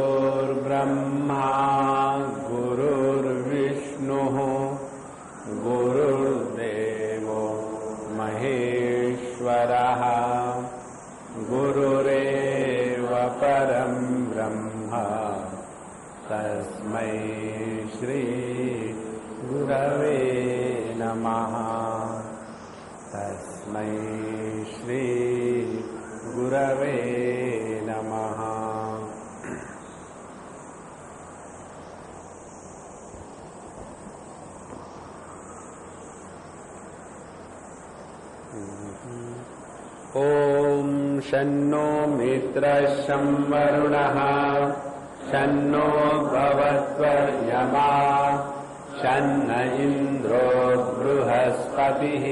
गुरुर्ब्रह्मा गुरुर्विष्णुः गुरुर्देवो महेश्वरः गुरुरेव परं ब्रह्म तस्मै श्री गुरवे नमः। तस्मै श्री गुरवे नमः। ॐ शन्नो मित्रः शं वरुणः शन्नो भवत्वर्यमा शन्न इन्द्रो बृहस्पतिः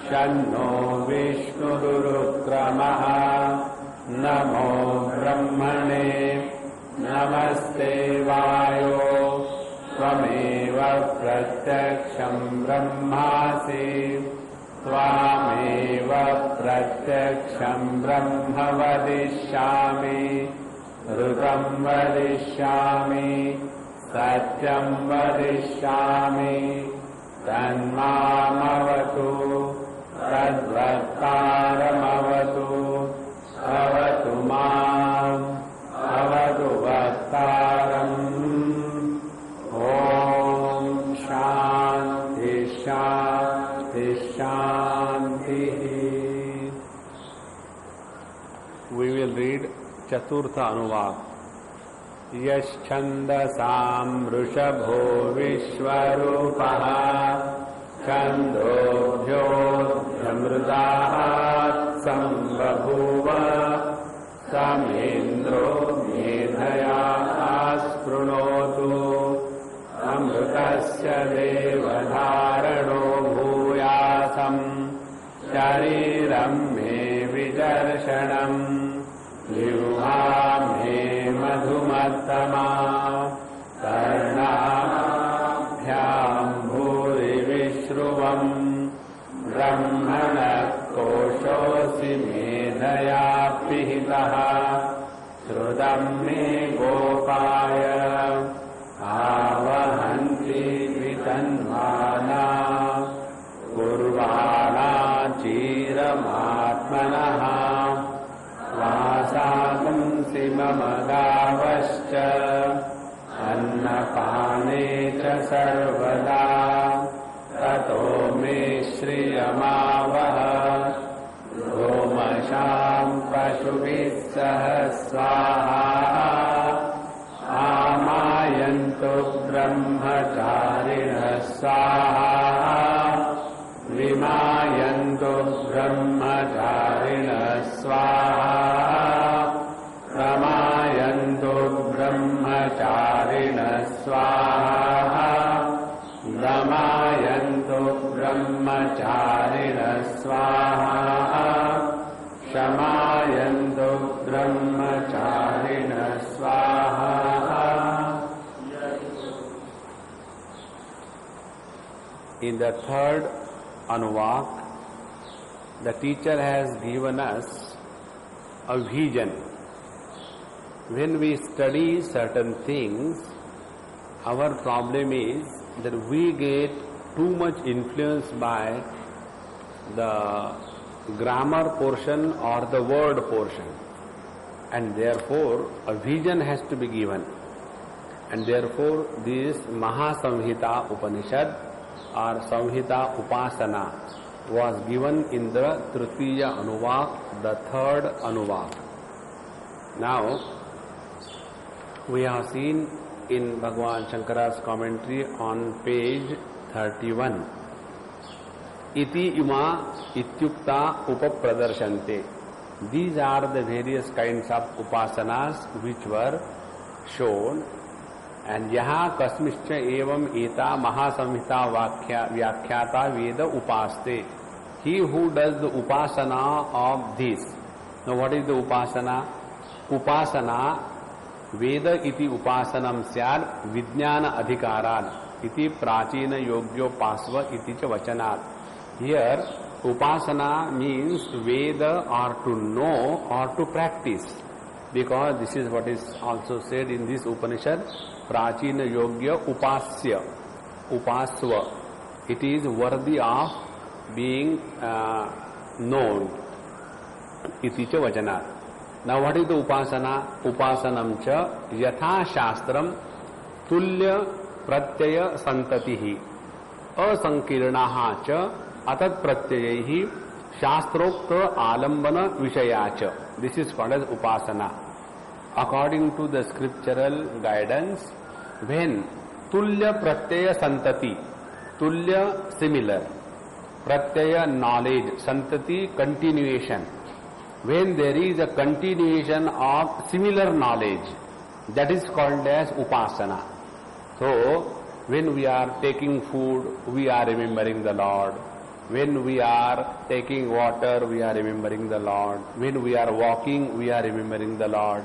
शन्नो विष्णुरुक्रमः। नमो ब्रह्मणे नमस्ते वायो त्वमेव प्रत्यक्षं ब्रह्मासि त्वामेव प्रत्यक्षं ब्रह्म वदिष्यामि ऋतं वदिष्यामि सत्यं वदिष्यामि तन्मामवतु तद्वक्तारमवतु अवतु माम् अवतु वक्तारम्। ॐ शान्ति शान्ति शान्तिः। We will read चतुर्थ अनुवाद। यश्छन्दसां वृषभो विश्वरूपः छन्दोभ्योऽध्यमृतात् सम्बभूव समेन्द्रो मेधया आस्पृणोतु अमृतस्य देवधारणो भूयासम् शरीरं मे विदर्शनम् जिह्वा मे मधुमत्तमा कर्णाभ्याम् भूरिविश्रुवम् ब्रह्मणः कोशोऽसि मेधया पिहितः श्रुतं मे गोपाय आवहन्ति वितन्वाना कुर्वाणा चीरमात्मनः वासांसि मम गावश्च अन्नपाने च सर्वदा ततो मे श्रियमावह गोमशां पशुभिः सह स्वाहा आमायन्तु ब्रह्मचारिणः स्वाहा विमायन्तु ब्रह्मचारिणः स्वाहा प्रमायन्तु ब्रह्मचारिणः स्वाहा दमायन्तु ब्रह्मचारिणः स्वाहा शमायन्तु ब्रह्मचारिणः स्वाहा। In the third Anuvak, the teacher has given us a vision. When we study certain things, our problem is that we get too much influenced by the grammar portion or the word portion, and therefore a vision has to be given. And therefore this Mahasamhita Upanishad or Samhita Upasana was given in the Tritiya Anuvak, the third Anuvak. Now, we have seen in Bhagavan Shankara's commentary on page 31, Iti ima ityukta upapradarshante. These are the various kinds of upasanas which were shown. And yaha kasmischa evam eta mahasamhita vyakhyata veda upaste. He who does the upasana of this. Now what is the upasana? Upasana Veda iti upasanam syad vijnana adhikaran iti prachina yogyo pasva iti cha vachanat. Here upasana means Veda or to know or to practice. because this is what is also said in this Upanishad, Prachina Yogya Upasya, Upasva. It is worthy of being known. Iti cha vachana. Now what is the upasana? Upasanam cha yatha shastram tulya pratyaya santatihi asankirnaha cha atat pratyayaihi shastrokta alambana vishayacha. This is called as upasana. According to the scriptural guidance, when tulya pratyaya santati, tulya similar, pratyaya knowledge, santati continuation, when there is a continuation of similar knowledge, that is called as upasana. So when we are taking food, we are remembering the Lord. When we are taking water, we are remembering the Lord. When we are walking, we are remembering the Lord.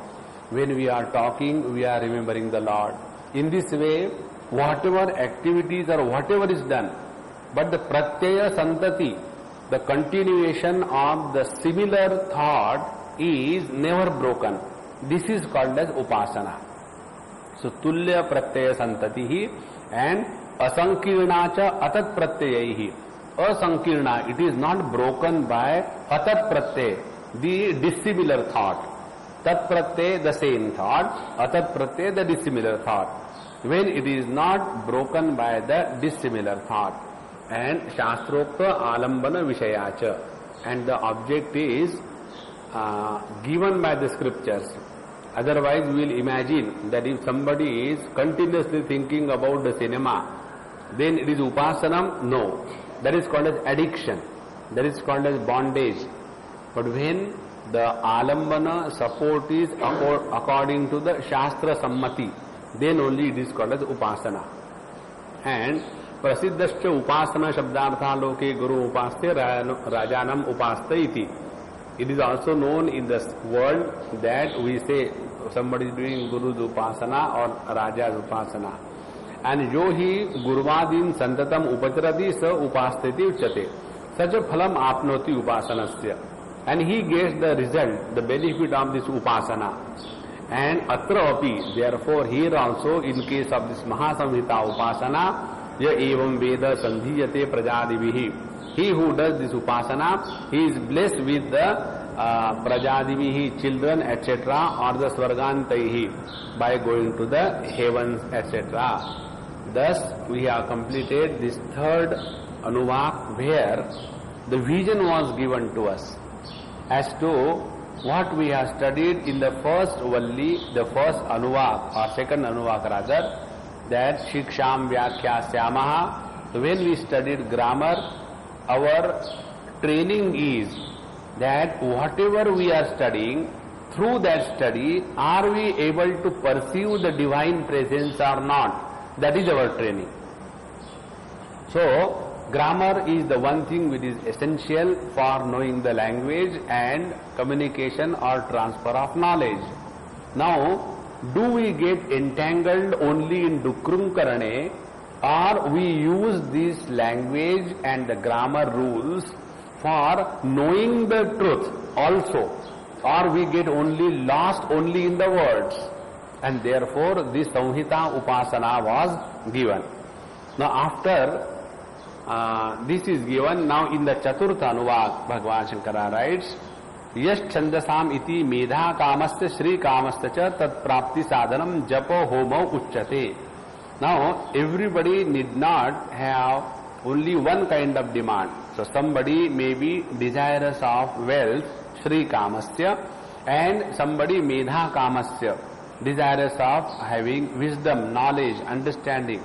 When we are talking, we are remembering the Lord. In this way, whatever activities or whatever is done, but the pratyaya santati, the continuation of the similar thought is never broken. This is called as upasana. So tulya pratyaya santatihi and asankirna cha atat pratyayaihi. Asankirna, it is not broken by atat pratyay, the dissimilar thought. Tat pratyay, the same thought. Atat pratyay, the dissimilar thought. When it is not broken by the dissimilar thought. And shastrokta alambana vishayacha, and the object is given by the scriptures. Otherwise we will imagine that if somebody is continuously thinking about the cinema, then it is upasanam. No, that is called as addiction, that is called as bondage. But when the alambana support is according to the shastra sammati, then only it is called as upasana. And प्रसिद्धश्च उपासना शब्दार्था लोके गुरु उपास्ते राजानम उपास्ते इति. It is also known in the world that we say somebody is doing Guru's upasana or Raja's upasana. And yo hi gurvadin santatam upacharati sa upasteti uchate. Such a phalam apnoti upasanasya. And he gets the result, the benefit of this upasana. And atra api, therefore here also in case of this Mahasamhita upasana, ya evam veda sandhiyate prajadivihi. He who does this upasana, he is blessed with the prajadivihi, children, etc., or the swargantaihi, by going to the heavens, etc. Thus, we have completed this third anuvak where the vision was given to us as to what we have studied in the first valli, the first anuvak or second anuvak rather, that Shiksham Vyakhyasamaha. So when we studied grammar, our training is that whatever we are studying, through that study, are we able to perceive the divine presence or not? That is our training. So, grammar is the one thing which is essential for knowing the language and communication or transfer of knowledge. Now, do we get entangled only in Dukrum Karane, or we use this language and the grammar rules for knowing the truth also, or we get only lost only in the words? And therefore this Samhita Upasana was given. Now after this is given, now in the Chaturtha Anuvak, Bhagavan Shankara writes, Yash Chandasam iti medha kamasya Shri kamasya cha tat prapti sadhanam japa homo uchyate. Now everybody need not have only one kind of demand. So somebody may be desirous of wealth, Shri kamasya, and somebody medha kamasya, desirous of having wisdom, knowledge, understanding.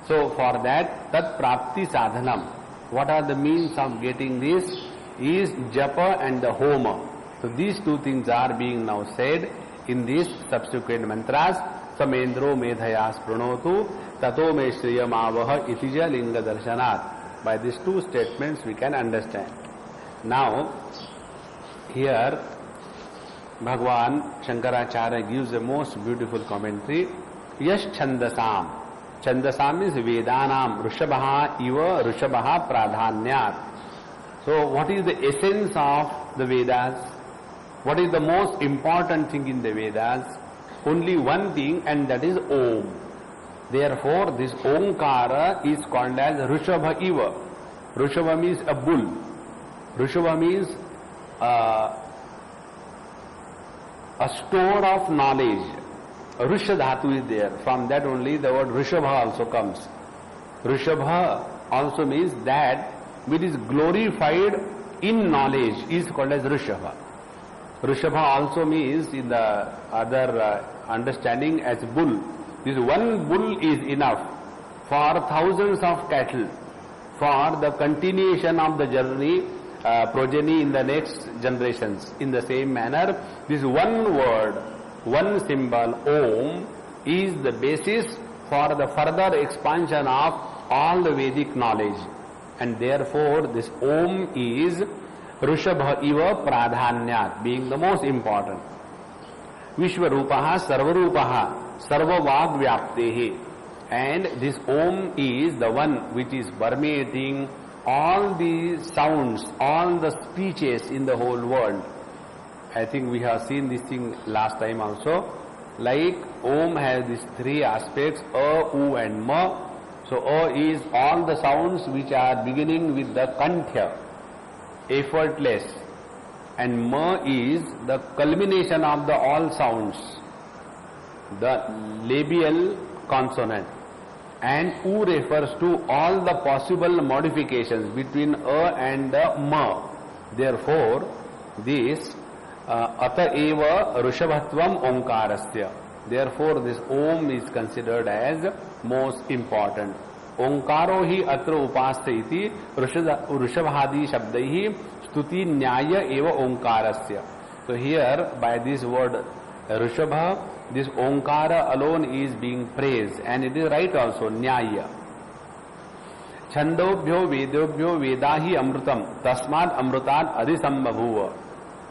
So for that, tat prapti sadhanam, what are the means of getting this? Is japa and the homa. So these two things are being now said in these subsequent mantras. Samendro medhayas pranotu tato me shriyamavaha itija linga darshanat. By these two statements we can understand. Now here Bhagavan Shankaracharya gives a most beautiful commentary. Yash Chandasam. Chandasam is Vedanam Rushabha iva Rushabha pradhanyat. So what is the essence of the Vedas? What is the most important thing in the Vedas? Only one thing, and that is Om. Therefore, this Omkara is called as Rishabha Iva. Rishabha means a bull. Rishabha means a store of knowledge. Risha Dhatu is there. From that only the word Rishabha also comes. Rishabha also means that which is glorified in knowledge is called as Rishabha. Rishabha also means in the other understanding as bull. This one bull is enough for thousands of cattle for the continuation of the journey, progeny in the next generations. In the same manner, this one word, one symbol, Om, is the basis for the further expansion of all the Vedic knowledge. And therefore, this Om is Rishabha Iva Pradhanyat, being the most important. Vishwarupaha Sarvarupaha Sarvavad Vyaptehi. And this Om is the one which is permeating all the sounds, all the speeches in the whole world. I think we have seen this thing last time also. Like Om has these three aspects, A, U and Ma. So A is all the sounds which are beginning with the Kanthya, effortless. And Ma is the culmination of the all sounds, the labial consonant. And U refers to all the possible modifications between A and the Ma. Therefore, this Ata eva Rishabhatvam Omkarasya. Therefore, this Om is considered as most important. Omkaro hi atra upasya iti Rishabhadi shabdaihi stuti nyaya eva Omkarasya. So here, by this word Rishabha, this Omkara alone is being praised, and it is right also, Nyaya. Chandobhyo Vedobhyo Vedahi Amrutam Tasmad Amrutat Adhisambhavuva.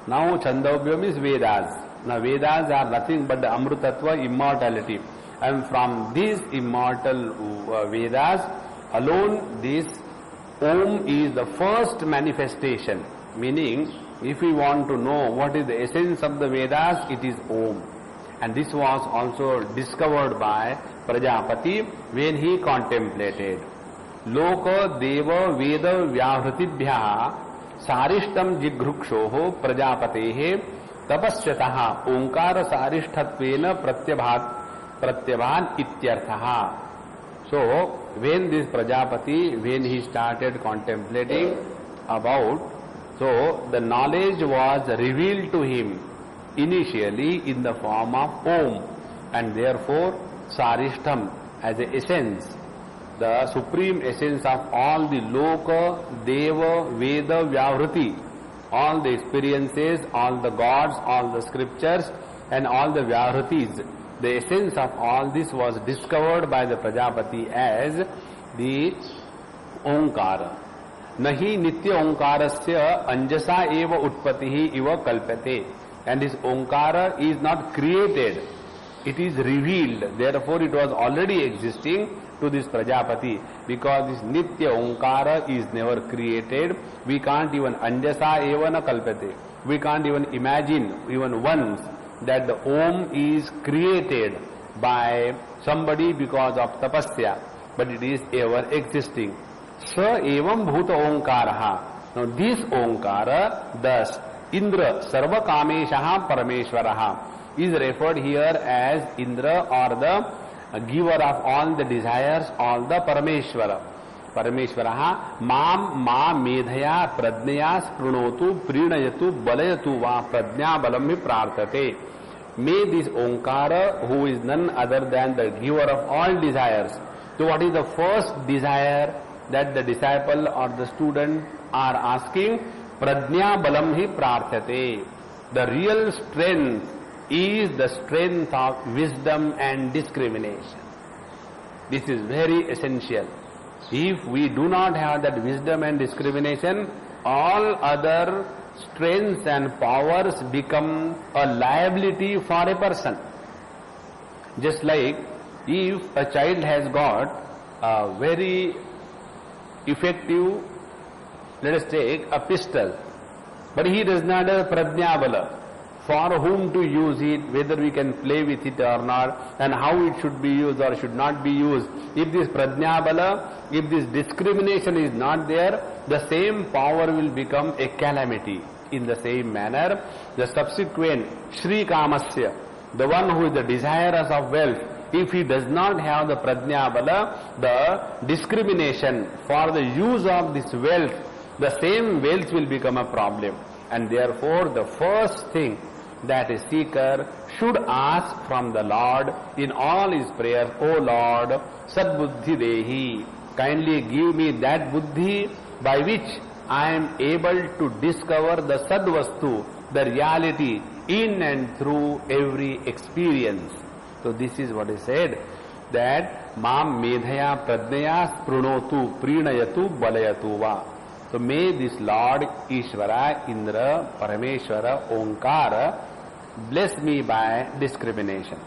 Now Chandobhyo means Vedas. Now Vedas are nothing but the Amrutatva, immortality. And from these immortal Vedas alone, this Om is the first manifestation. Meaning, if we want to know what is the essence of the Vedas, it is Om. And this was also discovered by Prajapati when he contemplated. Loka Deva Veda Vyahritibhya Sarishtam Jigrukshoho Prajapatehe Tapasyataha Omkara Sarishtatvena Pratyabhan Ityarthaha. So, when this Prajapati, when he started contemplating about, so the knowledge was revealed to him initially in the form of Om, and therefore Sarishtam as an essence, the supreme essence of all the Loka, Deva, Veda, Vyavriti, all the experiences, all the gods, all the scriptures and all the Vyavritis, the essence of all this was discovered by the Prajapati as the Omkara. Nahi Nitya Omkarasya Anjasa eva Utpatihi iva Kalpate. And this Omkara is not created, it is revealed. Therefore, it was already existing to this Prajapati, because this Nitya Omkara is never created. We can't even Anjasa eva na Kalpate. We can't even imagine even once that the Om is created by somebody because of tapasya, but it is ever existing. Sa evam bhuta Omkaraha. Now this Omkara, thus Indra Sarva Kameshaha Parameshwaraha, is referred here as Indra, or the giver of all the desires, all the Parameshwara. Parameshwaraha Mam Ma Medhaya Pradnyaya Sprunotu Prinayatu Balayatu Va Pradnya Balam Prarthate. May this Omkara, who is none other than the giver of all desires. So what is the first desire that the disciple or the student are asking? Pradnya balam hi prarthate. The real strength is the strength of wisdom and discrimination. This is very essential. If we do not have that wisdom and discrimination, all other strengths and powers become a liability for a person. Just like if a child has got a very effective, let us take a pistol, but he does not have pradnya bala. for whom to use it, whether we can play with it or not, and how it should be used or should not be used. If this prajnabala, if this discrimination is not there, the same power will become a calamity. In the same manner, the subsequent Shri Kamasya, the one who is the desirous of wealth, if he does not have the prajnabala, the discrimination for the use of this wealth, the same wealth will become a problem. And therefore, the first thing that a seeker should ask from the Lord in all his prayers, O Lord, Sadbuddhi Dehi, kindly give me that buddhi by which I am able to discover the Sadvastu, the reality in and through every experience. So this is what is said, that Mam Medhaya Pradnaya Sprunotu Prinayatu Balayatu Va. So may this Lord, Ishvara, Indra, Parameshwara, Omkara bless me by discrimination.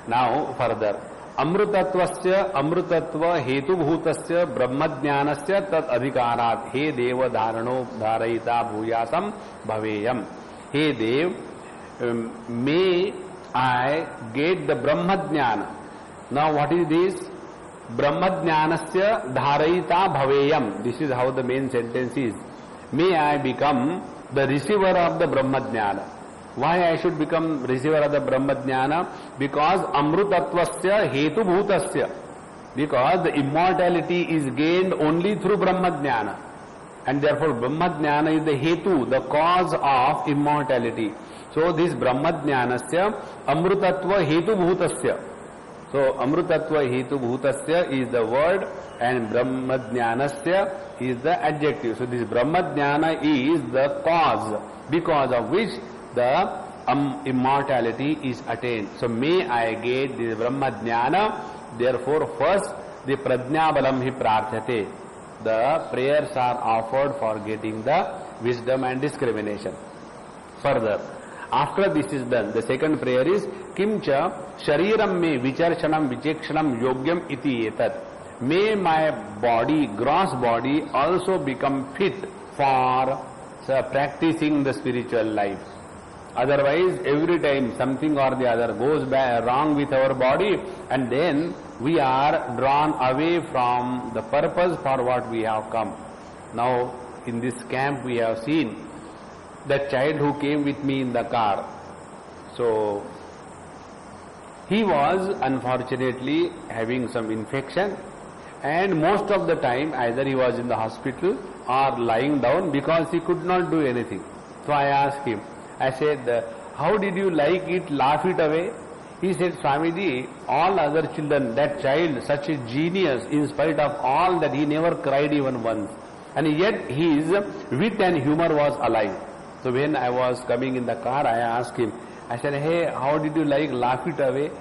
Now further, Amrutatvasya Amrutatva Hetubhutasya Brahmajnanasya Tat Adhikarat He Deva Dharano Dharayita Bhuyasam Bhaveyam. He Dev, may I get the Brahmajnana. Now what is this? Brahmajnanasya Dharayita Bhaveyam. This is how the main sentence is. May I become the receiver of the Brahmajnana. Why I should become receiver of the Brahmajnana? Because Amrutatvasya Hetu Bhutasya. Because the immortality is gained only through Brahmajnana. And therefore Brahmajnana is the Hetu, the cause of immortality. So this Brahmajnanasya Amrutatva Hetu Bhutasya. So Amrutatva Hetu Bhutasya is the word and Brahmajnanasya is the adjective. So this Brahmajnana is the cause because of which the immortality is attained. So may I get the Brahmajnana. Therefore first the Prajnabalam hi prarthate. The prayers are offered for getting the wisdom and discrimination. Further, after this is done, the second prayer is Kimcha Shariram me Vicharshanam Vichekshanam Yogyam iti etat. May my body, gross body, also become fit for practicing the spiritual life. Otherwise, every time something or the other goes wrong with our body, and then we are drawn away from the purpose for what we have come. Now, in this camp we have seen that child who came with me in the car. So, he was unfortunately having some infection, and most of the time either he was in the hospital or lying down because he could not do anything. So I asked him, I said, how did you like it, laugh it away? He said, Swamiji, all other children, that child, such a genius, in spite of all that, he never cried even once. And yet his wit and humor was alive. So when I was coming in the car, I asked him, I said, hey, how did you like, laugh it away?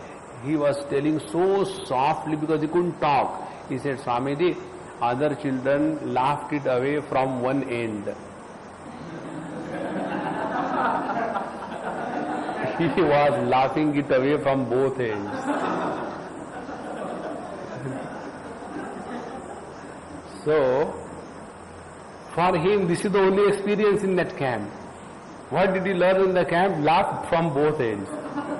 He was telling so softly because he couldn't talk. He said, Swamiji, other children laughed it away from one end. He was laughing it away from both ends. So, for him, this is the only experience in that camp. What did he learn in the camp? Laugh from both ends.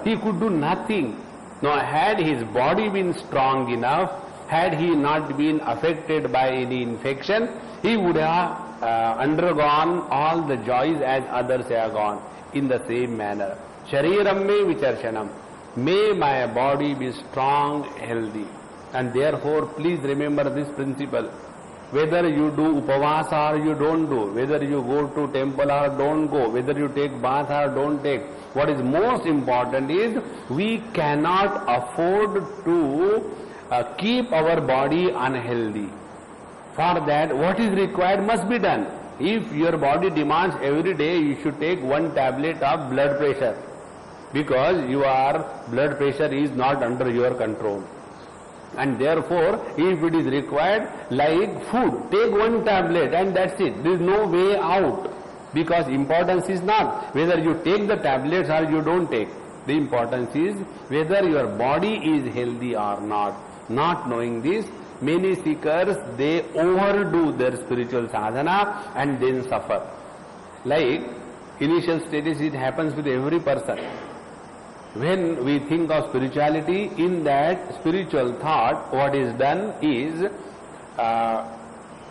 He could do nothing. Now, had his body been strong enough, had he not been affected by any infection, he would have undergone all the joys as others have gone in the same manner. Shariram me vicharshanam. May my body be strong, healthy. And therefore, please remember this principle. Whether you do upavasa or you don't do, whether you go to temple or don't go, whether you take bath or don't take, what is most important is we cannot afford to keep our body unhealthy. For that, what is required must be done. If your body demands every day, you should take one tablet of blood pressure, because your blood pressure is not under your control. And therefore, if it is required, like food, take one tablet and that's it. There is no way out, because importance is not whether you take the tablets or you don't take. The importance is whether your body is healthy or not. Not knowing this, many seekers, they overdo their spiritual sadhana and then suffer. Like initial stages, it happens with every person. When we think of spirituality, in that spiritual thought, what is done is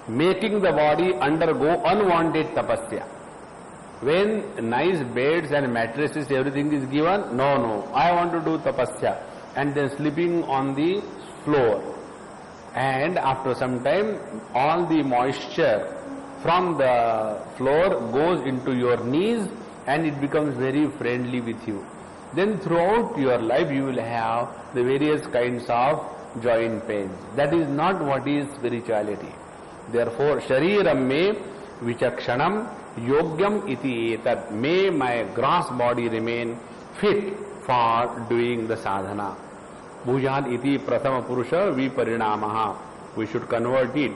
making the body undergo unwanted tapasya. When nice beds and mattresses, everything is given, no, I want to do tapasya, and then sleeping on the floor. And after some time, all the moisture from the floor goes into your knees and it becomes very friendly with you. Then throughout your life you will have the various kinds of joint pains. That is not what is spirituality. Therefore, shariram me vichakshanam yogyam iti etat. May my gross body remain fit for doing the sadhana. Bhujat iti prathama purusha viparinamaha. We should convert it,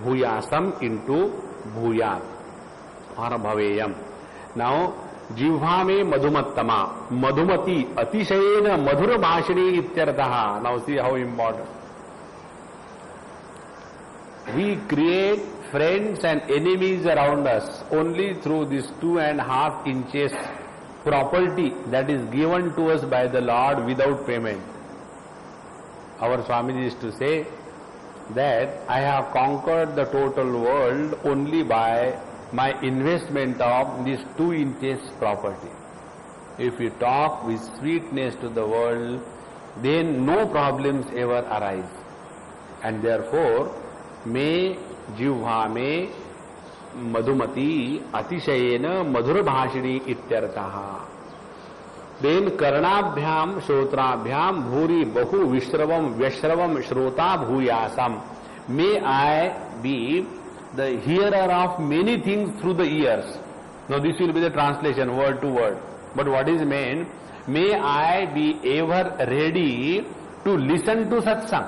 bhuyasam, into bhuyat or bhaveyam. Now, जिह्वा में मधुमत्तमा, मधुमती अतिशयेन मधुर भाषिणी इत्यर्थः. Now see how important. We create friends and enemies around us only through this 2.5 inches property that is given to us by the Lord without payment. Our Swamiji used to say that I have conquered the total world only by my investment of this 2 inches property. If we talk with sweetness to the world, then no problems ever arise. And therefore, may jivha me madhumati atishayena madhura bhashini ityartaha. Then karnabhyam shrotrabhyam bhuri bahu vishravam vyashravam shrota bhuyasam. May I be the hearer of many things through the ears. Now this will be the translation word to word. But what is meant? May I be ever ready to listen to satsang.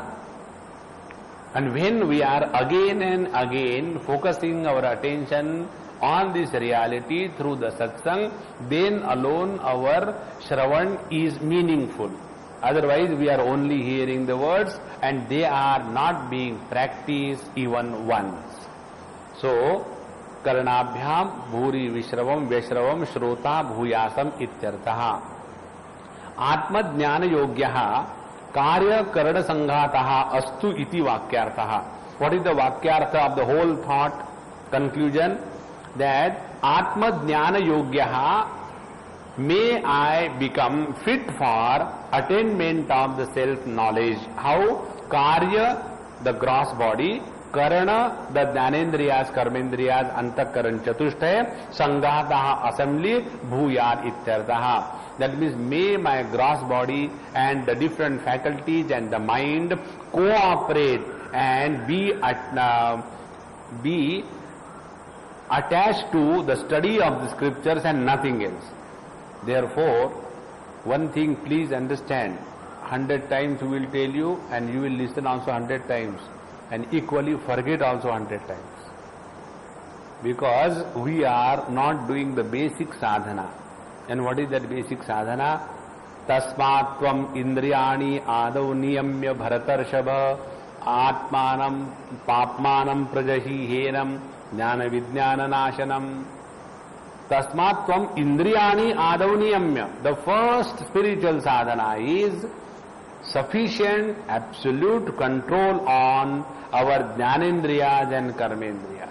And when we are again and again focusing our attention on this reality through the satsang, then alone our shravan is meaningful. Otherwise we are only hearing the words and they are not being practiced even once. So, karnabhyam bhuri vishravam vyashravam shrota bhuyasam ityartaha. Atma jnana yogyaha karya karana sanghataha astu iti vakyartaha. What is the vakyartha of the whole thought? Conclusion that Atma jnana yogyaha, may I become fit for attainment of the self-knowledge. How? Karya, the gross body, Karana, the Jnanendriyas, Karmendriyas, Antakaran Chatushtaya, Sanghataha, assembly, Bhuyat ityartaha. That means may my gross body and the different faculties and the mind cooperate and be attached to the study of the scriptures and nothing else. Therefore, one thing please understand, 100 times we will tell you and you will listen also 100 times. And equally forget also 100 times. Because we are not doing the basic sadhana. And what is that basic sadhana? Tasmat tvam indriyani adav niyamya bharatarshava atmanam papmanam prajahi henam jnana vijnana nashanam. Tasmat tvam indriyani adav niyamya. The first spiritual sadhana is sufficient, absolute control on our jnanendriyas and karmendriyas.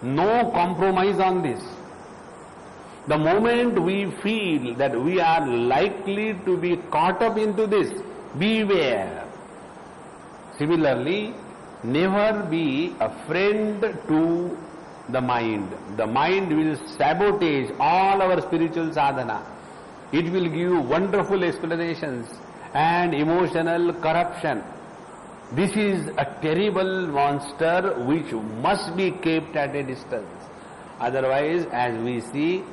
No compromise on this. The moment we feel that we are likely to be caught up into this, beware. Similarly, never be a friend to the mind. The mind will sabotage all our spiritual sadhana. It will give wonderful explanations and emotional corruption. This is a terrible monster which must be kept at a distance. Otherwise, as we see,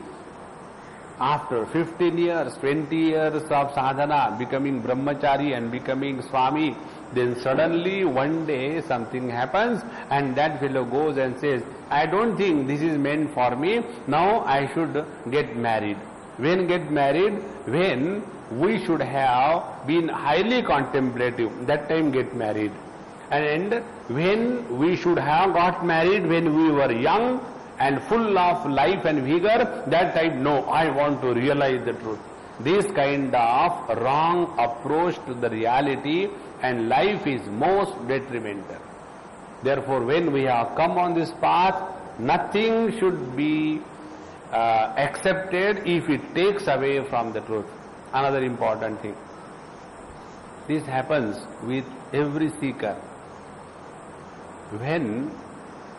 after 15 years, 20 years of sadhana, becoming brahmachari and becoming swami, then suddenly one day something happens and that fellow goes and says, I don't think this is meant for me, now I should get married. When get married? When we should have been highly contemplative, that time get married. And when we should have got married when we were young, and full of life and vigor, that type, no, I want to realize the truth. This kind of wrong approach to the reality and life is most detrimental. Therefore, when we have come on this path, nothing should be accepted if it takes away from the truth. Another important thing. This happens with every seeker. When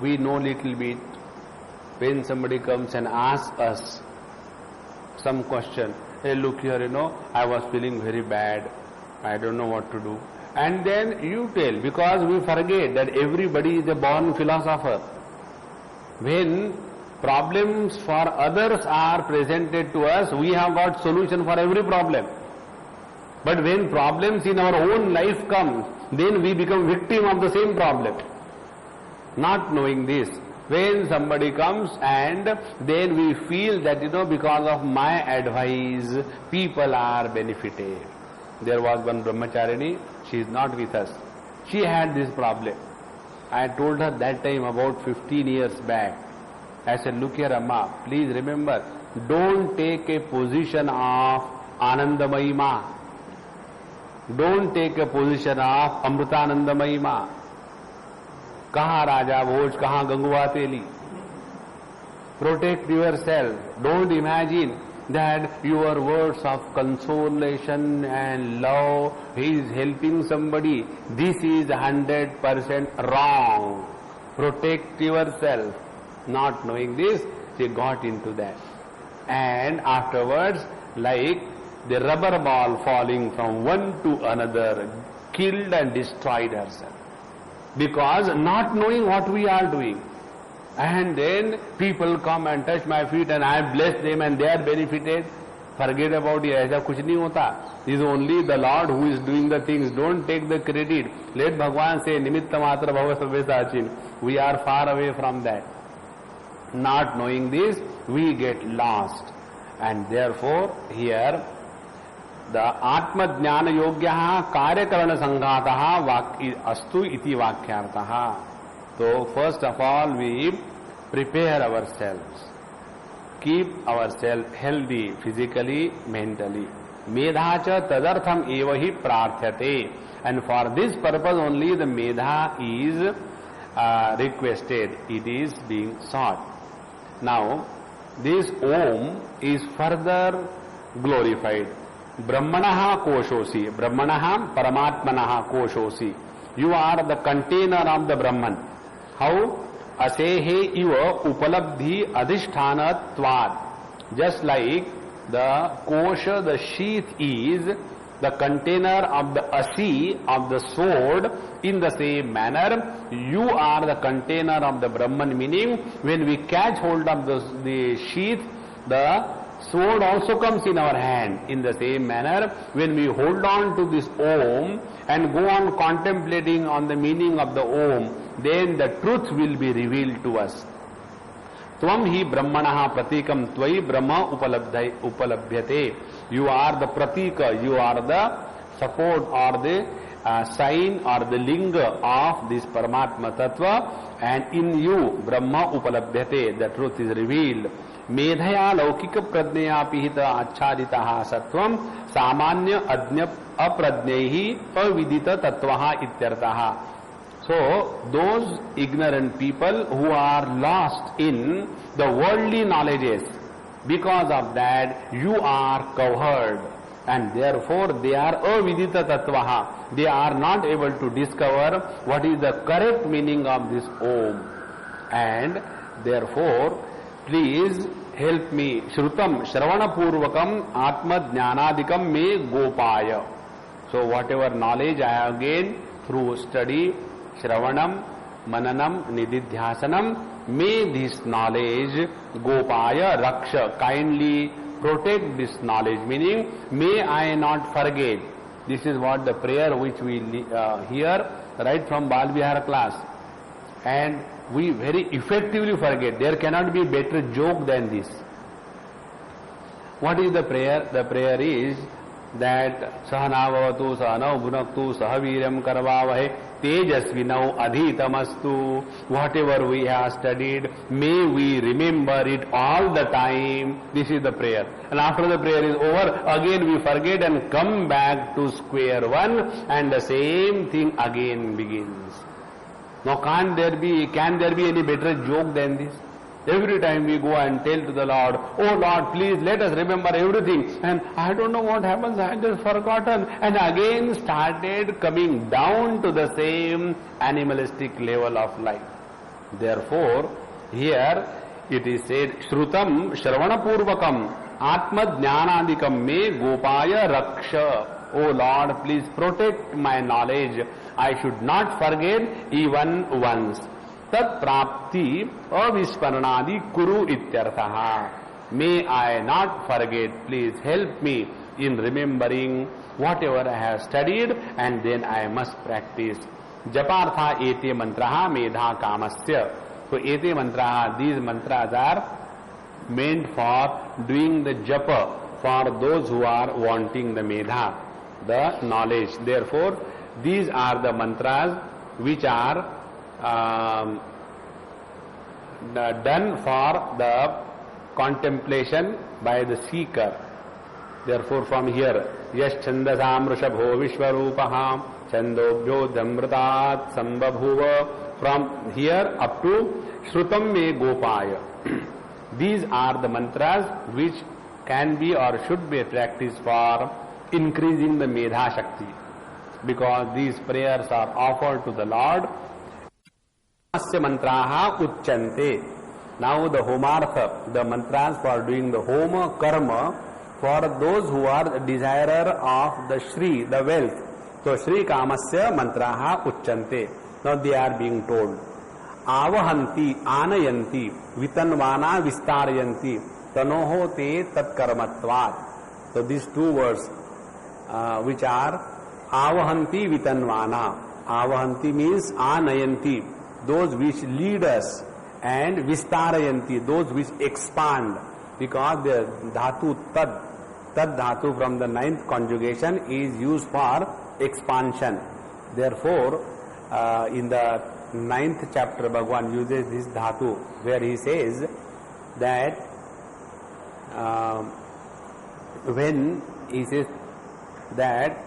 we know little bit, when somebody comes and asks us some question, hey, look here, I was feeling very bad, I don't know what to do. And then you tell, because we forget that everybody is a born philosopher. When problems for others are presented to us, we have got solution for every problem. But when problems in our own life come, then we become victim of the same problem. Not knowing this, when somebody comes and then we feel that, because of my advice, people are benefited. There was one brahmacharini, she is not with us. She had this problem. I told her that time about 15 years back. I said, look here Amma, please remember, don't take a position of Anandamayi Ma. Don't take a position of Amritanandamayi Ma. Kaha Raja Bhoj, kaha Ganguva Teli. Protect yourself. Don't imagine that your words of consolation and love is helping somebody. This is 100% wrong. Protect yourself. Not knowing this, she got into that. And afterwards, like the rubber ball falling from one to another, killed and destroyed herself. Because not knowing what we are doing. And then people come and touch my feet and I bless them and they are benefited. Forget about it. Aisa kuch nahi hota. It is only the Lord who is doing the things. Don't take the credit. Let Bhagwan say, Nimitta matra bhava sabbe sachin. We are far away from that. Not knowing this, we get lost. And therefore, here, the Atma Jnana Yogyaha Karyakarana Sanghataha Astu iti Vakyartaha. So, first of all, we prepare ourselves. Keep ourselves healthy physically, mentally. Medhacha tadartham evahi prarthyate. And for this purpose only the medha is requested. It is being sought. Now, this Om is further glorified. Brahmanaha koshosi. Brahmanaha paramatmanaha koshosi. You are the container of the Brahman. How? Asehe iva upalabdhi adhishthana. Just like the kosha, the sheath is the container of the asi, of the sword, in the same manner, you are the container of the Brahman, meaning when we catch hold of the sheath, the sword also comes in our hand. In the same manner, when we hold on to this Om and go on contemplating on the meaning of the Om, then the truth will be revealed to us. Tvam hi brahmanaha pratikam tvai brahma upalabhyate. You are the pratika, you are the support or the sign or the linga of this Paramatma Tattva, and in you Brahma upalabhyate, the truth is revealed. Medhaya laukika pradneya pihita achaditaha sattvam samanya apradnehi avidita tattvaha ityartaha. So, those ignorant people who are lost in the worldly knowledges, because of that you are covered, and therefore they are avidita tattvaha. They are not able to discover what is the correct meaning of this Om. And therefore, please help me. Shrutam Shravana Purvakam Atma Jnanadikam me Gopaya. So whatever knowledge I have gained through study, Shravanam, Mananam, Nididhyasanam, may this knowledge Gopaya Raksha, kindly protect this knowledge, meaning may I not forget. This is what the prayer which we hear right from Bal Vihara class. And we very effectively forget. There cannot be a better joke than this. What is the prayer? The prayer is that Sahana Bhavatu, Sahana Bhunaktu, Sahaviryam Karvavahe, Tejasvinau Adhitamastu. Whatever we have studied, may we remember it all the time. This is the prayer. And after the prayer is over, again we forget and come back to square one, and the same thing again begins. Now can there be any better joke than this? Every time we go and tell to the Lord, oh Lord, please let us remember everything. And I don't know what happens, I just forgotten. And again started coming down to the same animalistic level of life. Therefore, here it is said, Shrutam Shravana Purvakam Atma Jnanadikam Me Gopaya Raksha. Oh Lord, please protect my knowledge. I should not forget even once. Tat prapti avisparanadi kuru ityarthaha. May I not forget, please help me in remembering whatever I have studied, and then I must practice. Japartha ete mantraha medha kamasya. So ete mantraha, these mantras are meant for doing the japa for those who are wanting the medha, the knowledge. Therefore, these are the mantras which are done for the contemplation by the seeker. Therefore, from here, Yash Chandasam Rishabho Vishwarupaham Chandobhyo Dhamratat Sambabhuva. From here up to Shrutam Me Gopaya. These are the mantras which can be or should be practiced for increasing the Medha Shakti. Because these prayers are offered to the Lord. Asya mantraha uchchante. Now the homartha, the mantras for doing the homa karma for those who are the desirer of the Shri, the wealth. So Shri Kamasya mantraha uchchante. Now they are being told. Avahanti anayanti vitanvana vistarayanti tanoho te tatkarmatvat. So these two words which are avahanti vitanvana. Avahanti means anayanti, those which lead us, and vistarayanti, those which expand, because the dhatu tad dhatu from the ninth conjugation is used for expansion. Therefore, in the ninth chapter, Bhagavan uses this dhatu, where he says that when he says that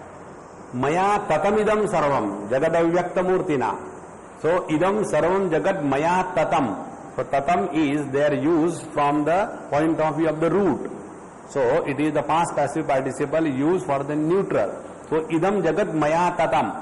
Maya tatamidam sarvam jagadavyaktamurtina. So, idam sarvam jagat maya tatam. So, tatam is their use from the point of view of the root. So, it is the past passive participle used for the neutral. So, idam jagat maya tatam.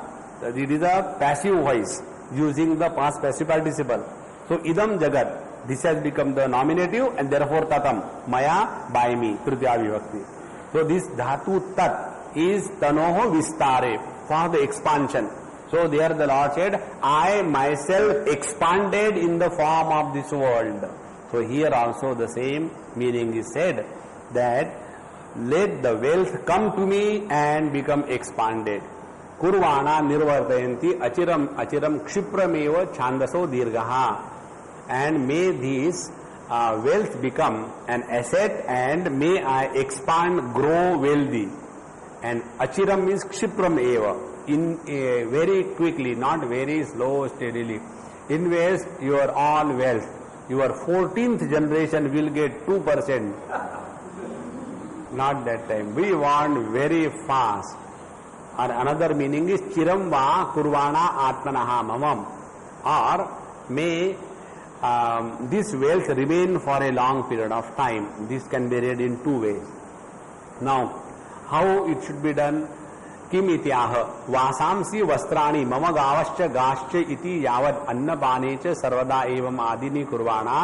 It is a passive voice using the past passive participle. So, idam jagat, this has become the nominative, and therefore tatam, maya, by me, tritiya vibhakti. So, this dhatu tat is tanoho vistare, for the expansion. So there the Lord said, I myself expanded in the form of this world. So here also the same meaning is said, that let the wealth come to me and become expanded. Kurvana nirvartayanti achiram kshiprameva chandaso dirgaha. And may this wealth become an asset, and may I expand, grow wealthy. And achiram means kshipram eva. In very quickly, not very slow, steadily. Invest your all wealth. Your 14th generation will get 2%. Not that time. We want very fast. Or another meaning is chiram va kurvana atmanaha mamam. Or may this wealth remain for a long period of time. This can be read in two ways. Now, how it should be done? किम इत्याह वासांसी वस्त्राणि मम गावश्च गाश्च इति यावद अन्नपाने च सर्वदा एवं आदिनी कुर्वाणा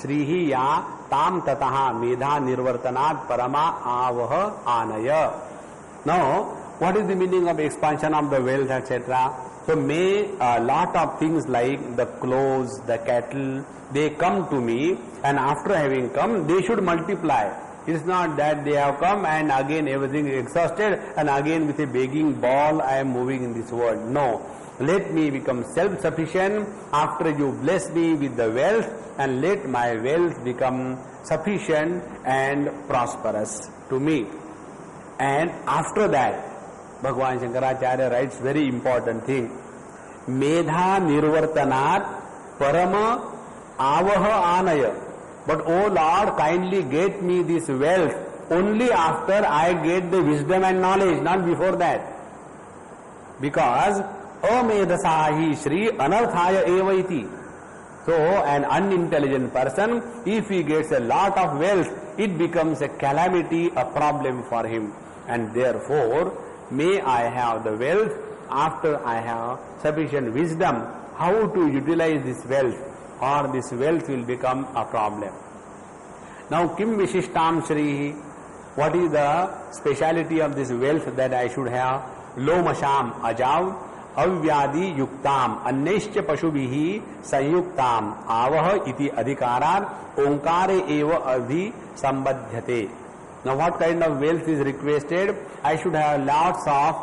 श्रीहि या ताम ततः मेधा निर्वर्तनात् परमा आवह आनय. Now, what is the meaning of expansion of the wealth, etc.? So may a lot of things like the clothes, the cattle, they come to me, and after having come, they should multiply. It's not that they have come and again everything is exhausted and again with a begging ball I am moving in this world. No. Let me become self-sufficient after you bless me with the wealth, and let my wealth become sufficient and prosperous to me. And after that, Bhagavan Shankaracharya writes very important thing. Medha nirvartanat parama avaha anaya. But oh Lord, kindly get me this wealth only after I get the wisdom and knowledge, not before that. Because amedhasahi Shri anarthaya evaiti. So an unintelligent person, if he gets a lot of wealth, it becomes a calamity, a problem for him. And therefore, may I have the wealth after I have sufficient wisdom how to utilize this wealth, or this wealth will become a problem. Now, kim vishishtam shrihi? What is the speciality of this wealth that I should have? Lomasham ajav avyadi yuktam अन्यश्च पशुभिः संयुक्ताम आवह इति अधिकारात् ओंकारे एव अभि संबध्यते. Now what kind of wealth is requested? I should have lots of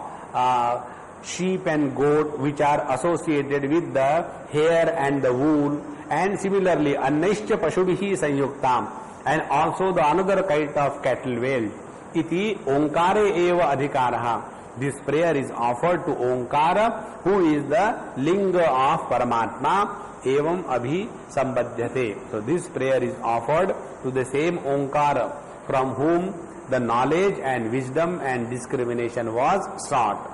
sheep and goat which are associated with the hair and the wool, and similarly अन्यश्च पशुभिः संयुक्ताम, and also the another kind of cattle wealth. Iti onkare eva adhikaraha. This prayer is offered to Onkara, who is the linga of Paramatma, evam abhi sambadhyate. So this prayer is offered to the same Onkara from whom the knowledge and wisdom and discrimination was sought.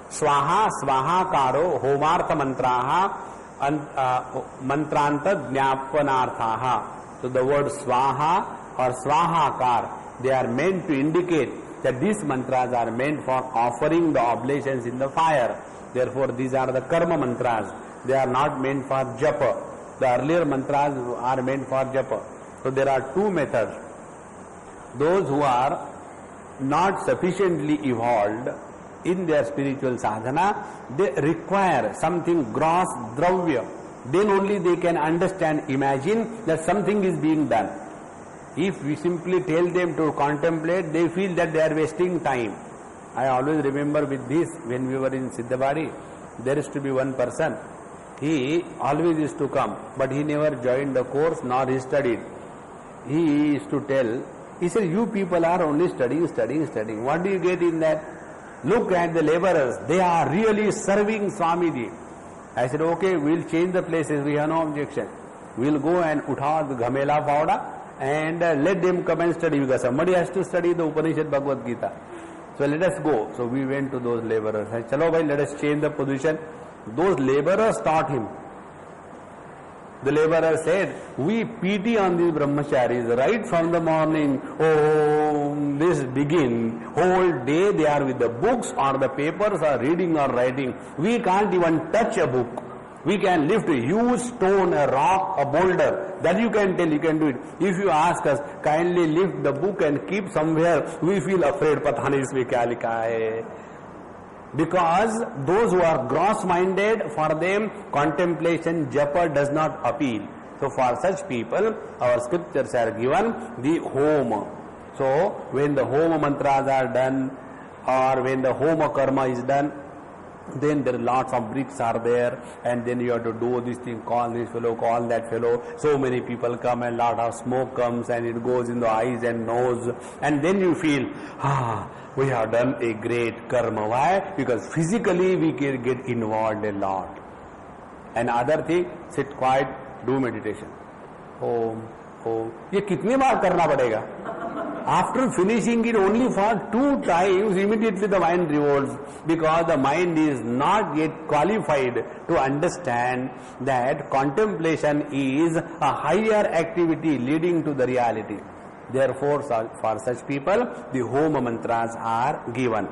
Swaha swaha karo homartha mantraha mantranta jnapanarthaha. So the word swaha or swahakar, they are meant to indicate that these mantras are meant for offering the oblations in the fire. Therefore, these are the karma mantras. They are not meant for japa. The earlier mantras are meant for japa. So there are two methods. Those who are not sufficiently evolved in their spiritual sadhana, they require something gross dravya. Then only they can understand, imagine that something is being done. If we simply tell them to contemplate, they feel that they are wasting time. I always remember with this, when we were in Siddhabari, there used to be one person. He always used to come, but he never joined the course nor he studied. He used to tell, he said, you people are only studying. What do you get in that? Look at the laborers, they are really serving Swamiji. I said, okay, we'll change the places, we have no objection. We'll go and utha the Ghamela Pauda and let them come and study, because somebody has to study the Upanishad Bhagavad Gita. So let us go. So we went to those laborers. I said, chalo bhai, let us change the position. Those laborers taught him. The laborer said, we pity on these brahmacharis right from the morning. Oh, this begin. Whole day they are with the books or the papers or reading or writing. We can't even touch a book. We can lift a huge stone, a rock, a boulder. That you can tell, you can do it. If you ask us, kindly lift the book and keep somewhere, we feel afraid, pata nahi isme kya likha hai. Because those who are gross-minded, for them contemplation, japa does not appeal. So for such people, our scriptures are given the homa. So when the homa mantras are done, or when the homa karma is done, then there are lots of bricks are there, and then you have to do this thing, call this fellow, call that fellow. So many people come and lot of smoke comes and it goes in the eyes and nose, and then you feel, we have done a great karma. Why? Because physically we can get involved a lot. And other thing, sit quiet, do meditation. Om. ये कितनी बार करना पड़ेगा? After finishing it only for 2 times, immediately the mind revolts, because the mind is not yet qualified to understand that contemplation is a higher activity leading to the reality. Therefore, for such people, the homa mantras are given.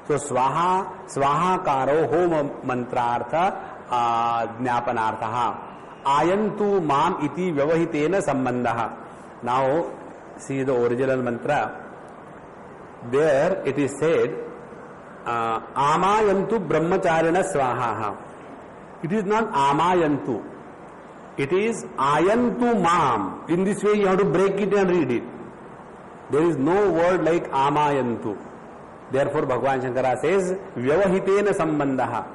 So, swaha karo homa mantrartha jnapanartha. Ayantu mam iti vyavahitena sambandha. Now, see the original mantra. There it is said, Amayantu brahmacharina swaha. It is not Amayantu. It is Ayantu mam. In this way you have to break it and read it. There is no word like Amayantu. Therefore Bhagavan Shankara says, Vyavahitena sambandha.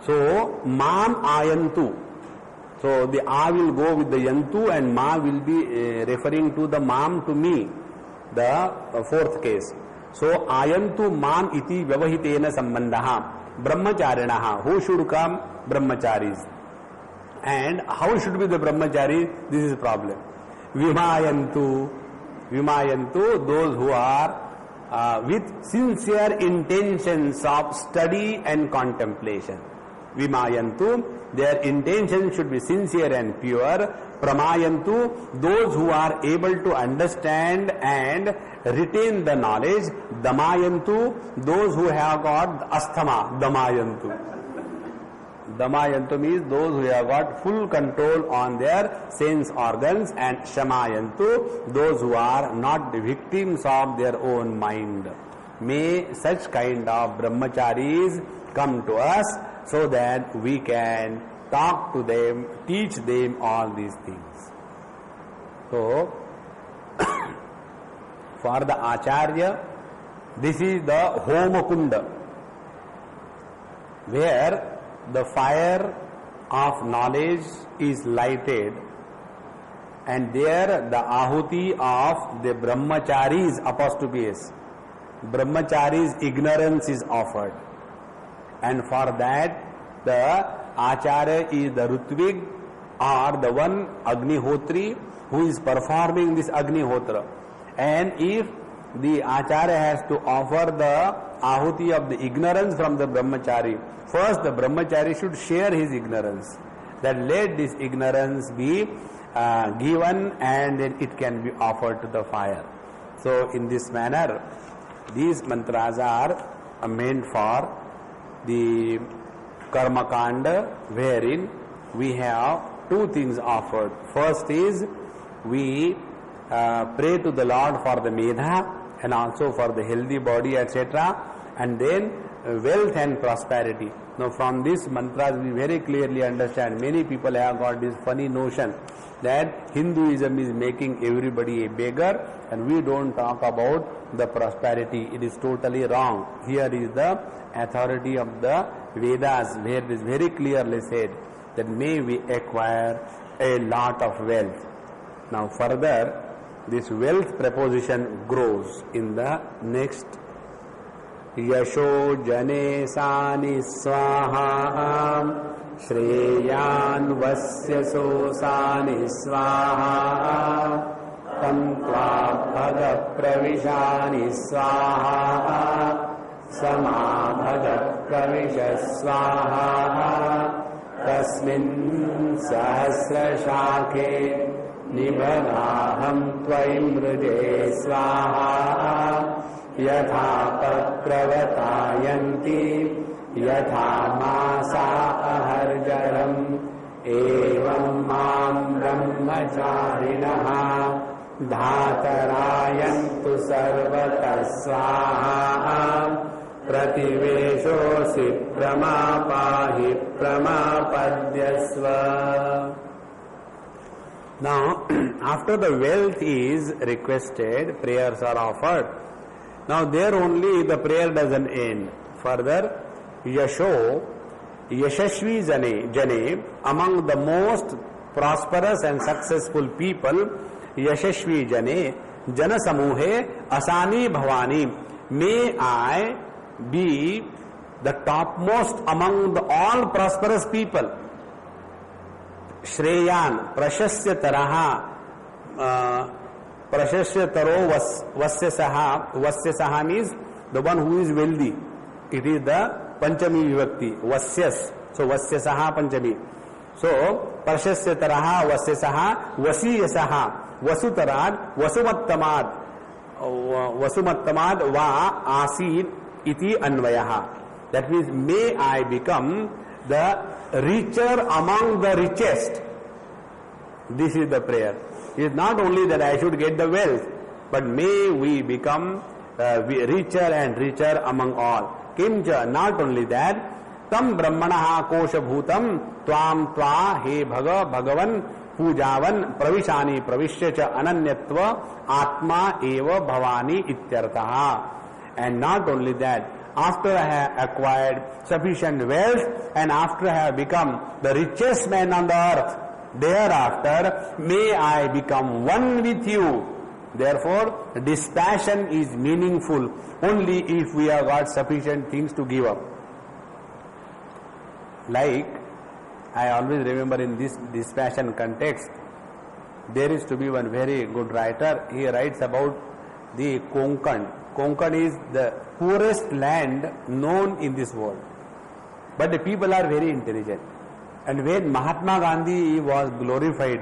So, mam ayantu. So the A will go with the yantu and ma will be referring to the mam to me, the fourth case. So ayantu mam iti vyavahitena sambandha brahmacharinah. Who should come? Brahmacharis. And how should be the brahmachari? This is the problem. Vimayantu, those who are with sincere intentions of study and contemplation. Vimayantu, their intention should be sincere and pure. Pramayantu, those who are able to understand and retain the knowledge. Damayantu, those who have got asthma. Damayantu means those who have got full control on their sense organs. And Shamayantu, those who are not the victims of their own mind. May such kind of brahmacharis come to us so that we can talk to them, teach them all these things. So, for the Acharya, this is the Homakunda, where the fire of knowledge is lighted, and there the ahuti of the brahmacharis, apostrophes, brahmacharis' ignorance is offered. And for that, the Acharya is the Rutvig, or the one Agnihotri who is performing this Agnihotra. And if the Acharya has to offer the ahuti of the ignorance from the brahmachari, first the brahmachari should share his ignorance. That let this ignorance be given, and then it can be offered to the fire. So in this manner, these mantras are meant for the Karma Kanda, wherein we have two things offered. First is we pray to the Lord for the medha and also for the healthy body, etc. And then wealth and prosperity. Now from this mantras we very clearly understand, many people have got this funny notion that Hinduism is making everybody a beggar and we don't talk about the prosperity. It is totally wrong. Here is the authority of the Vedas, where it is very clearly said that may we acquire a lot of wealth. Now further, this wealth preposition grows in the next. Yasho jane sani swaha shreyan vasya so sani swaha tam tva bhaga pravishani swaha sama bhaga pravisha swaha tasmin sahasra shakhe nibadaham tvaimruje swaha yatha papravatayanti yatha masa aharjaram evam mam brahmacharinaha dhatarayantu sarvata swaha prativeshosi pramapahi pramapadyasva. Now, after the wealth is requested, prayers are offered. Now there only the prayer doesn't end. Further, Yasho, Yashashvi Jane, among the most prosperous and successful people, Yashashvi Jane, Jana Samuhe, Asani Bhavani, may I be the topmost among the all prosperous people. Shreyan, Prashasya Taraha, Prashasya Taro Vasyasaha means the one who is wealthy. It is the Panchami Vivakti, Vasyas. So Vasyasaha Panchami. So Prashasya Taraha Vasyasaha Vasiyasaha Vasutarad Vasumattamad Vasumattamad Va Asid Iti Anvayaha. That means may I become the richer among the richest. This is the prayer. It is not only that I should get the wealth, but may we become richer and richer among all. Kimcha, not only that, tam brahmanaha kosha bhutam tvam tva he bhaga bhagavan pujavan pravishani pravishya ananyatva atma eva bhavani ityartaha. And not only that, after I have acquired sufficient wealth and after I have become the richest man on the earth, thereafter may I become one with you Therefore, dispassion is meaningful only if we have got sufficient things to give up. Like, I always remember in this dispassion context, there is to be one very good writer. He writes about the Konkan. Konkan is the poorest land known in this world. But the people are very intelligent. And when Mahatma Gandhi was glorified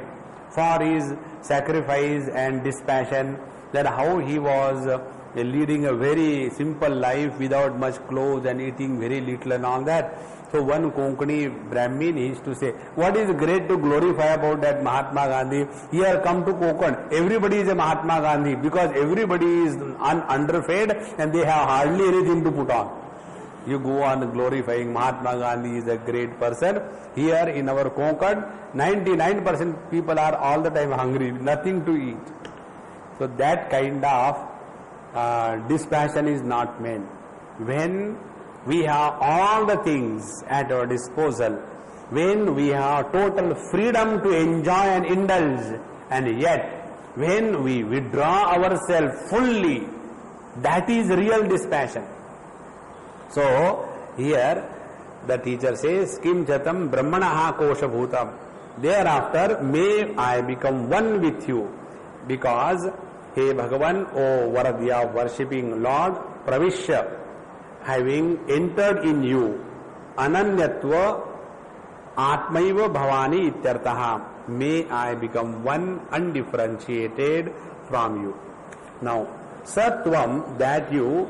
for his sacrifice and dispassion, that how he was leading a very simple life without much clothes and eating very little and all that. So one Konkani Brahmin used to say, what is great to glorify about that Mahatma Gandhi? Here come to Konkan, everybody is a Mahatma Gandhi because everybody is underfed and they have hardly anything to put on. You go on glorifying Mahatma Gandhi is a great person. Here in our Konkan, 99% people are all the time hungry, nothing to eat. So that kind of dispassion is not meant. When we have all the things at our disposal, when we have total freedom to enjoy and indulge, and yet when we withdraw ourselves fully, that is real dispassion. So here the teacher says, Kim Chatam Brahmanaha Kosha Bhutam. Thereafter may I become one with you, because Hey Bhagavan, O Varadya, worshipping Lord, Pravishya, having entered in you, Ananyatva Atmaiva Bhavani Ityartaha, may I become one undifferentiated from you. Now, Satvam, that you,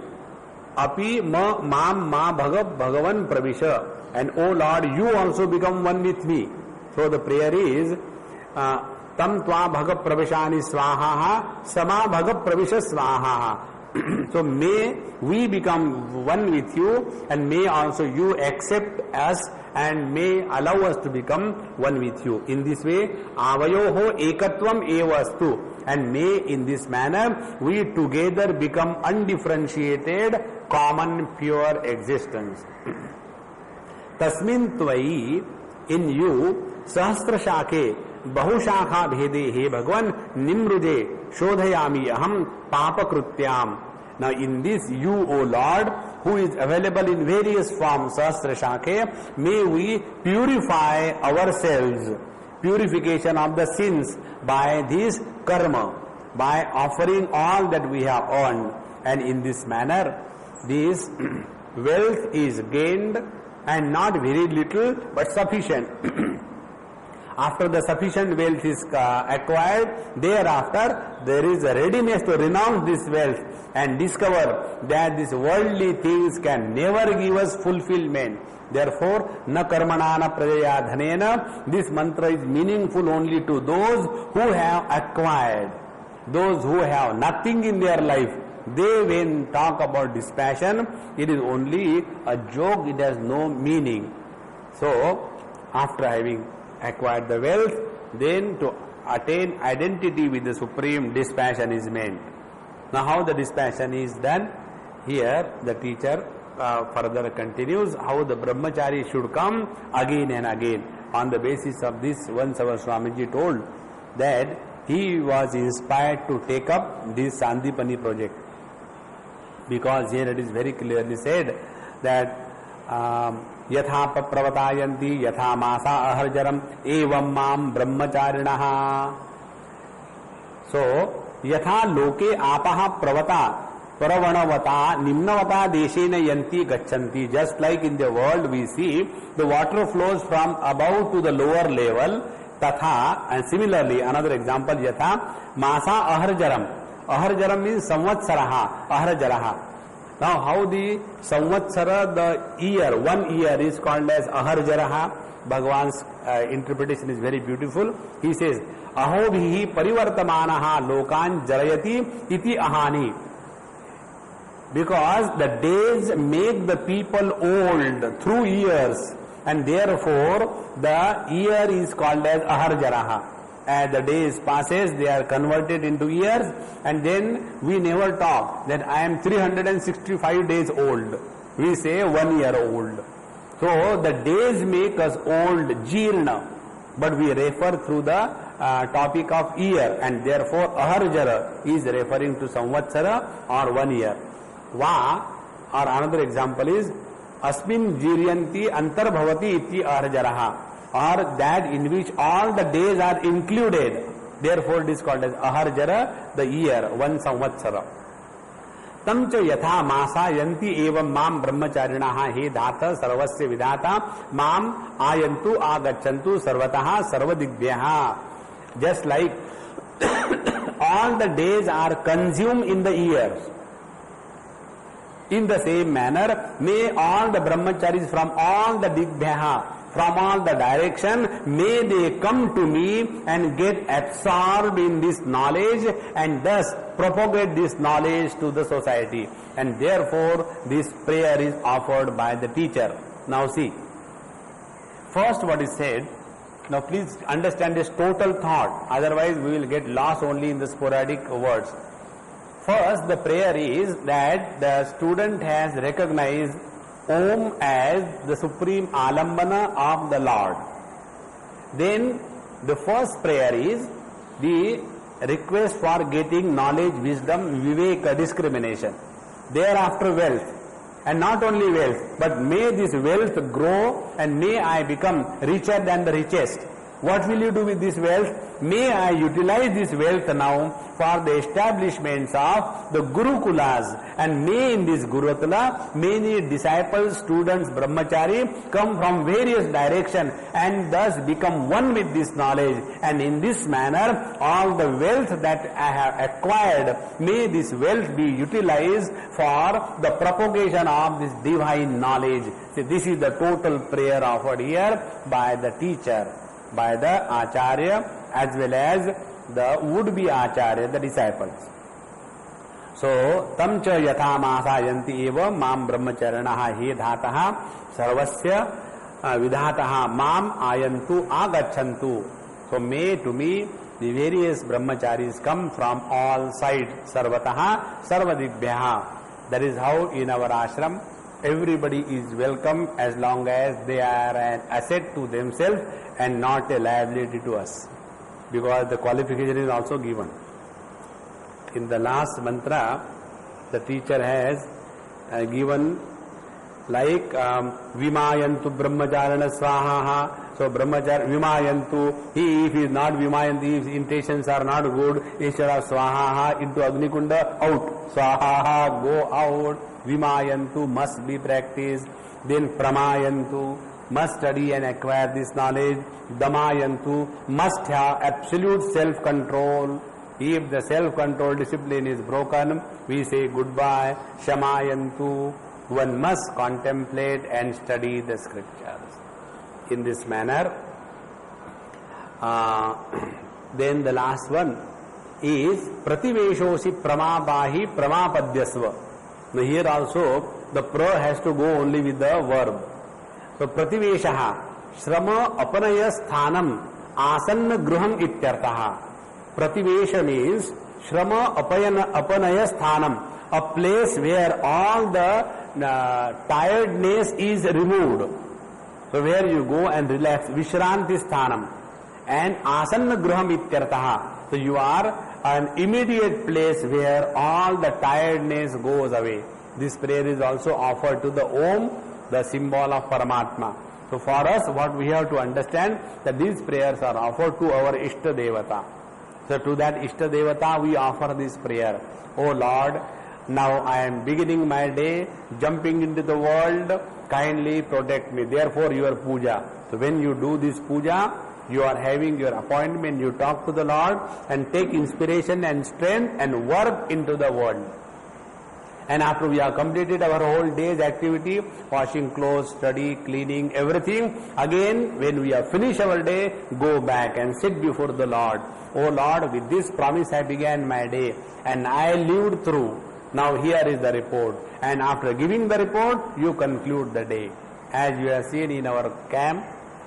Api ma mam ma bhagavan pravisha, and O Lord, you also become one with me. So the prayer is, Tam tva bhaga pravishani swaha, sama bhaga pravisha swaha. So may we become one with you, and may also you accept us and may allow us to become one with you. In this way, avayoho ekatvam evastu, and may in this manner we together become undifferentiated, common, pure existence. Tasmin tvai, in you, sahasra shake, bahushakha bhede, he Bhagavan, nimrude, shodhayami aham papakrutyam. Now in this you, O Lord, who is available in various forms, sahasra shake, may we purify ourselves, purification of the sins by this karma, by offering all that we have earned. And in this manner, this wealth is gained, and not very little but sufficient. After the sufficient wealth is acquired, thereafter there is a readiness to renounce this wealth and discover that these worldly things can never give us fulfillment. Therefore, na karmana na prajaya dhanena, this mantra is meaningful only to those who have acquired. Those who have nothing in their life, they when talk about dispassion, it is only a joke, it has no meaning. So, after having acquired the wealth, then to attain identity with the Supreme, dispassion is meant. Now how the dispassion is done? Here the teacher further continues how the brahmachari should come again and again. On the basis of this, once our Swamiji told that he was inspired to take up this Sandipani project, because here it is very clearly said that यथा प्रवतायन्ति यथा मासा अहर्जरम एवं माम ब्रह्मचारिणः. So यथा लोके आपः प्रवता pravanavata nimnavata deshena yanti gachanti. Just like in the world we see the water flows from above to the lower level, tatha, and similarly another example, yatha masa aharjaram. Aharjaram means samvatsaraha, aharjaraha. Now how the samvatsara, the year, 1 year is called as aharjaraha. Bhagavan's interpretation is very beautiful. He says, aho bhihi parivartamanaha lokan jarayati iti ahani. Because the days make the people old through years, and therefore the year is called as aharjaraha. As the days passes, they are converted into years, and then we never talk that I am 365 days old. We say 1 year old. So the days make us old, jirna, but we refer through the topic of year, and therefore aharjara is referring to samvatsara or 1 year. Va, or another example is asmin jiryanti antarbhavati iti aharjaraha, or that in which all the days are included. Therefore it is called as aharjara, the year, 1 samvatsara. तम च यथा मासा यंती एवं माम ब्रह्मचारिणः हे धात सर्वस्य विधाता माम आयंतु आगच्छन्तु सर्वतः सर्वदिग्भ्यः. Just like all the days are consumed in the years, in the same manner may all the brahmacharis from all the digbhyaha, from all the direction, may they come to me and get absorbed in this knowledge and thus propagate this knowledge to the society. And therefore this prayer is offered by the teacher. Now see, first what is said, now please understand this total thought, otherwise we will get lost only in the sporadic words. First, the prayer is that the student has recognized Om as the supreme alambana of the Lord. Then the first prayer is the request for getting knowledge, wisdom, viveka, discrimination. Thereafter wealth, and not only wealth, but may this wealth grow and may I become richer than the richest. What will you do with this wealth? May I utilize this wealth now for the establishments of the Gurukulas, and may in this Gurukula many disciples, students, brahmachari come from various directions and thus become one with this knowledge, and in this manner all the wealth that I have acquired, may this wealth be utilized for the propagation of this divine knowledge. See, this is the total prayer offered here by the teacher, by the Acharya as well as the would-be Acharya, the disciples. So, tam cha yatha masayanti eva mam brahmacharanaha he dhataha sarvasya vidhataha mam ayantu agachantu. So, may to me the various brahmacharis come from all sides, sarvataha sarvadibhyaha. That is how in our ashram everybody is welcome as long as they are an asset to themselves and not a liability to us, because the qualification is also given. In the last mantra, the teacher has given like Vimayantu Brahmacharana Swaha. So Brahmachar Vimayantu, if he is not Vimayantu, his intentions are not good, instead of Swaha into Agnikunda, out. Swaha, go out. Vimayantu must be practiced. Then Pramayantu, must study and acquire this knowledge. Damayantu, must have absolute self-control. If the self-control discipline is broken, we say goodbye. Shamayantu, one must contemplate and study the scriptures. In this manner, then the last one is Prativeshosi Pramabahi Pramapadyasva. Now here also the pra has to go only with the verb. So Prativeshaha Shrama Apanaya Sthanam Asanna Gruham Ityartaha. Prativesha means Shrama Apanaya Sthanam, a place where all the tiredness is removed. So where you go and relax, Vishranti Sthanam, and Asanna Gruham Ityartaha. So you are an immediate place where all the tiredness goes away. This prayer is also offered to the Om, the symbol of Paramatma. So for us, what we have to understand, that these prayers are offered to our Ishta Devata. So to that Ishta Devata we offer this prayer. O Lord, now I am beginning my day, jumping into the world, kindly protect me. Therefore your puja. So when you do this puja, you are having your appointment, you talk to the Lord and take inspiration and strength and work into the world. And after we have completed our whole day's activity, washing clothes, study, cleaning, everything, again when we have finished our day, go back and sit before the Lord. O Lord, with this promise I began my day and I lived through. Now here is the report. And after giving the report, you conclude the day. As you have seen in our camp,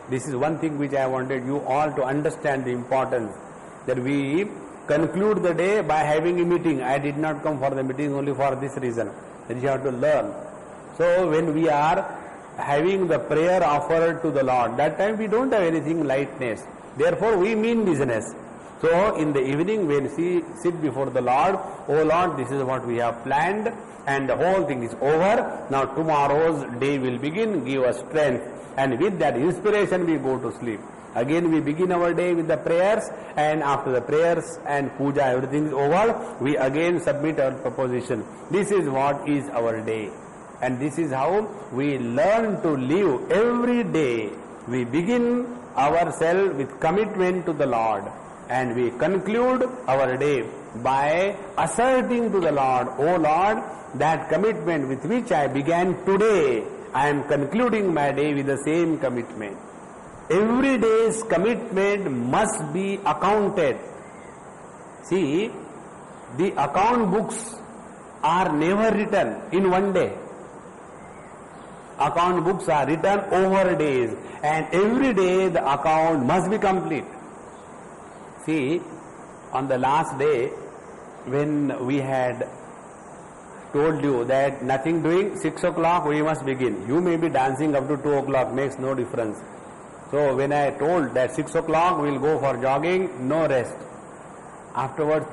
this is one thing which I wanted you all to understand the importance, that we conclude the day by having a meeting. I did not come for the meeting only for this reason, that you have to learn. So when we are having the prayer offered to the Lord, that time we don't have anything lightness. Therefore, we mean business. So, in the evening when we sit before the Lord, oh Lord, this is what we have planned and the whole thing is over. Now tomorrow's day will begin, give us strength. And with that inspiration we go to sleep. Again we begin our day with the prayers, and after the prayers and puja, everything is over, we again submit our proposition. This is what is our day. And this is how we learn to live every day. We begin ourselves with commitment to the Lord, and we conclude our day by asserting to the Lord, O Lord, that commitment with which I began today, I am concluding my day with the same commitment. Every day's commitment must be accounted. See, the account books are never written in one day. Account books are written over days, and every day the account must be complete. See, on the last day when we had told you that nothing doing, 6 o'clock we must begin. You may be dancing up to 2 o'clock, makes no difference. So when I told that 6 o'clock we will go for jogging, no rest. Afterwards,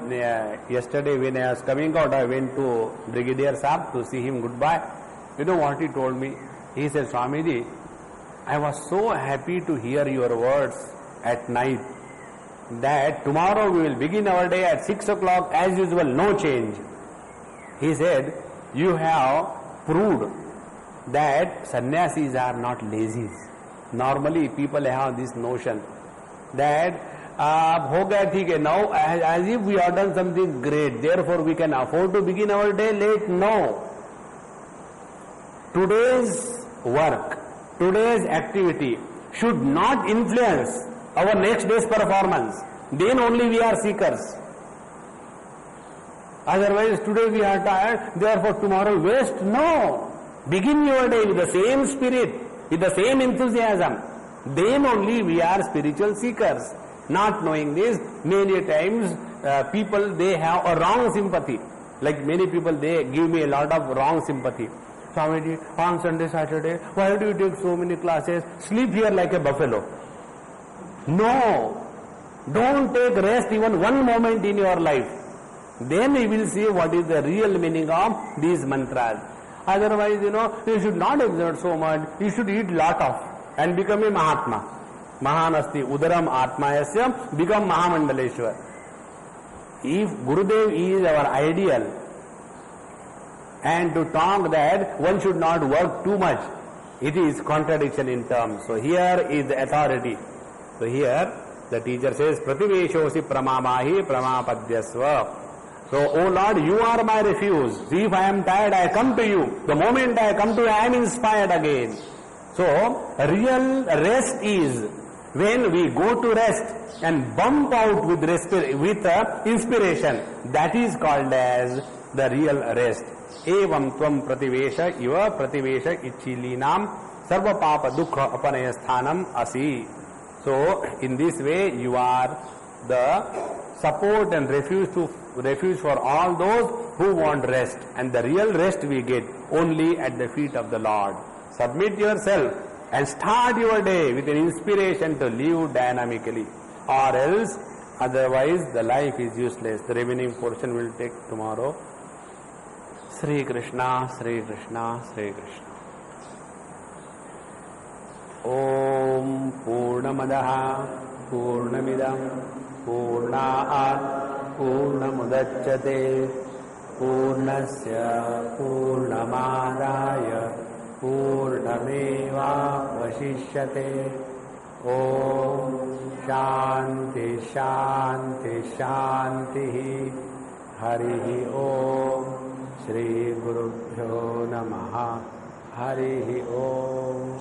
yesterday when I was coming out, I went to Brigadier Saab to see him goodbye. You know what he told me? He said, Swamiji, I was so happy to hear your words at night that tomorrow we will begin our day at 6 o'clock as usual, no change. He said, you have proved that sannyasis are not lazy. Normally people have this notion that ho gaya theek hai, now as if we have done something great, therefore we can afford to begin our day late. No. Today's work, today's activity should not influence our next day's performance. Then only we are seekers. Otherwise, today we are tired, therefore tomorrow waste. No. Begin your day with the same spirit, with the same enthusiasm. Then only we are spiritual seekers. Not knowing this, many times people, they have a wrong sympathy. Like many people, they give me a lot of wrong sympathy. Swamiji, on Sunday, Saturday, why do you take so many classes? Sleep here like a buffalo. No. Don't take rest even one moment in your life. Then we will see what is the real meaning of these mantras. Otherwise, you should not exert so much. You should eat lot of and become a Mahatma. Mahanasti udaram atmayasya, become Mahamandaleshwar. If Gurudev is our ideal, and to talk that one should not work too much, it is contradiction in terms. So here is the authority. So here the teacher says, Prativeshosi pramamahi pramapadyasva. So, O Lord, you are my refuge. See, if I am tired, I come to you. The moment I come to you, I am inspired again. So, real rest is when we go to rest and bump out with inspiration. That is called as the real rest. Evam tvam prativesha iva prativesha ichilinam sarva papa dukkha apanayasthanam asi. So, in this way, you are the support and refuge for all those who want rest. And the real rest we get only at the feet of the Lord. Submit yourself and start your day with an inspiration to live dynamically. Or else, otherwise the life is useless. The remaining portion will take tomorrow. Sri Krishna, Sri Krishna, Sri Krishna. Om Purnamadaha Purnamidam Purnāāt Purnamudacchate Purnasya Purnamādāya Purnameva Vashishyate. Om Shanti Shanti Shanti. Harihi Om. Shri Gurubhyo Namaha. Harihi Om.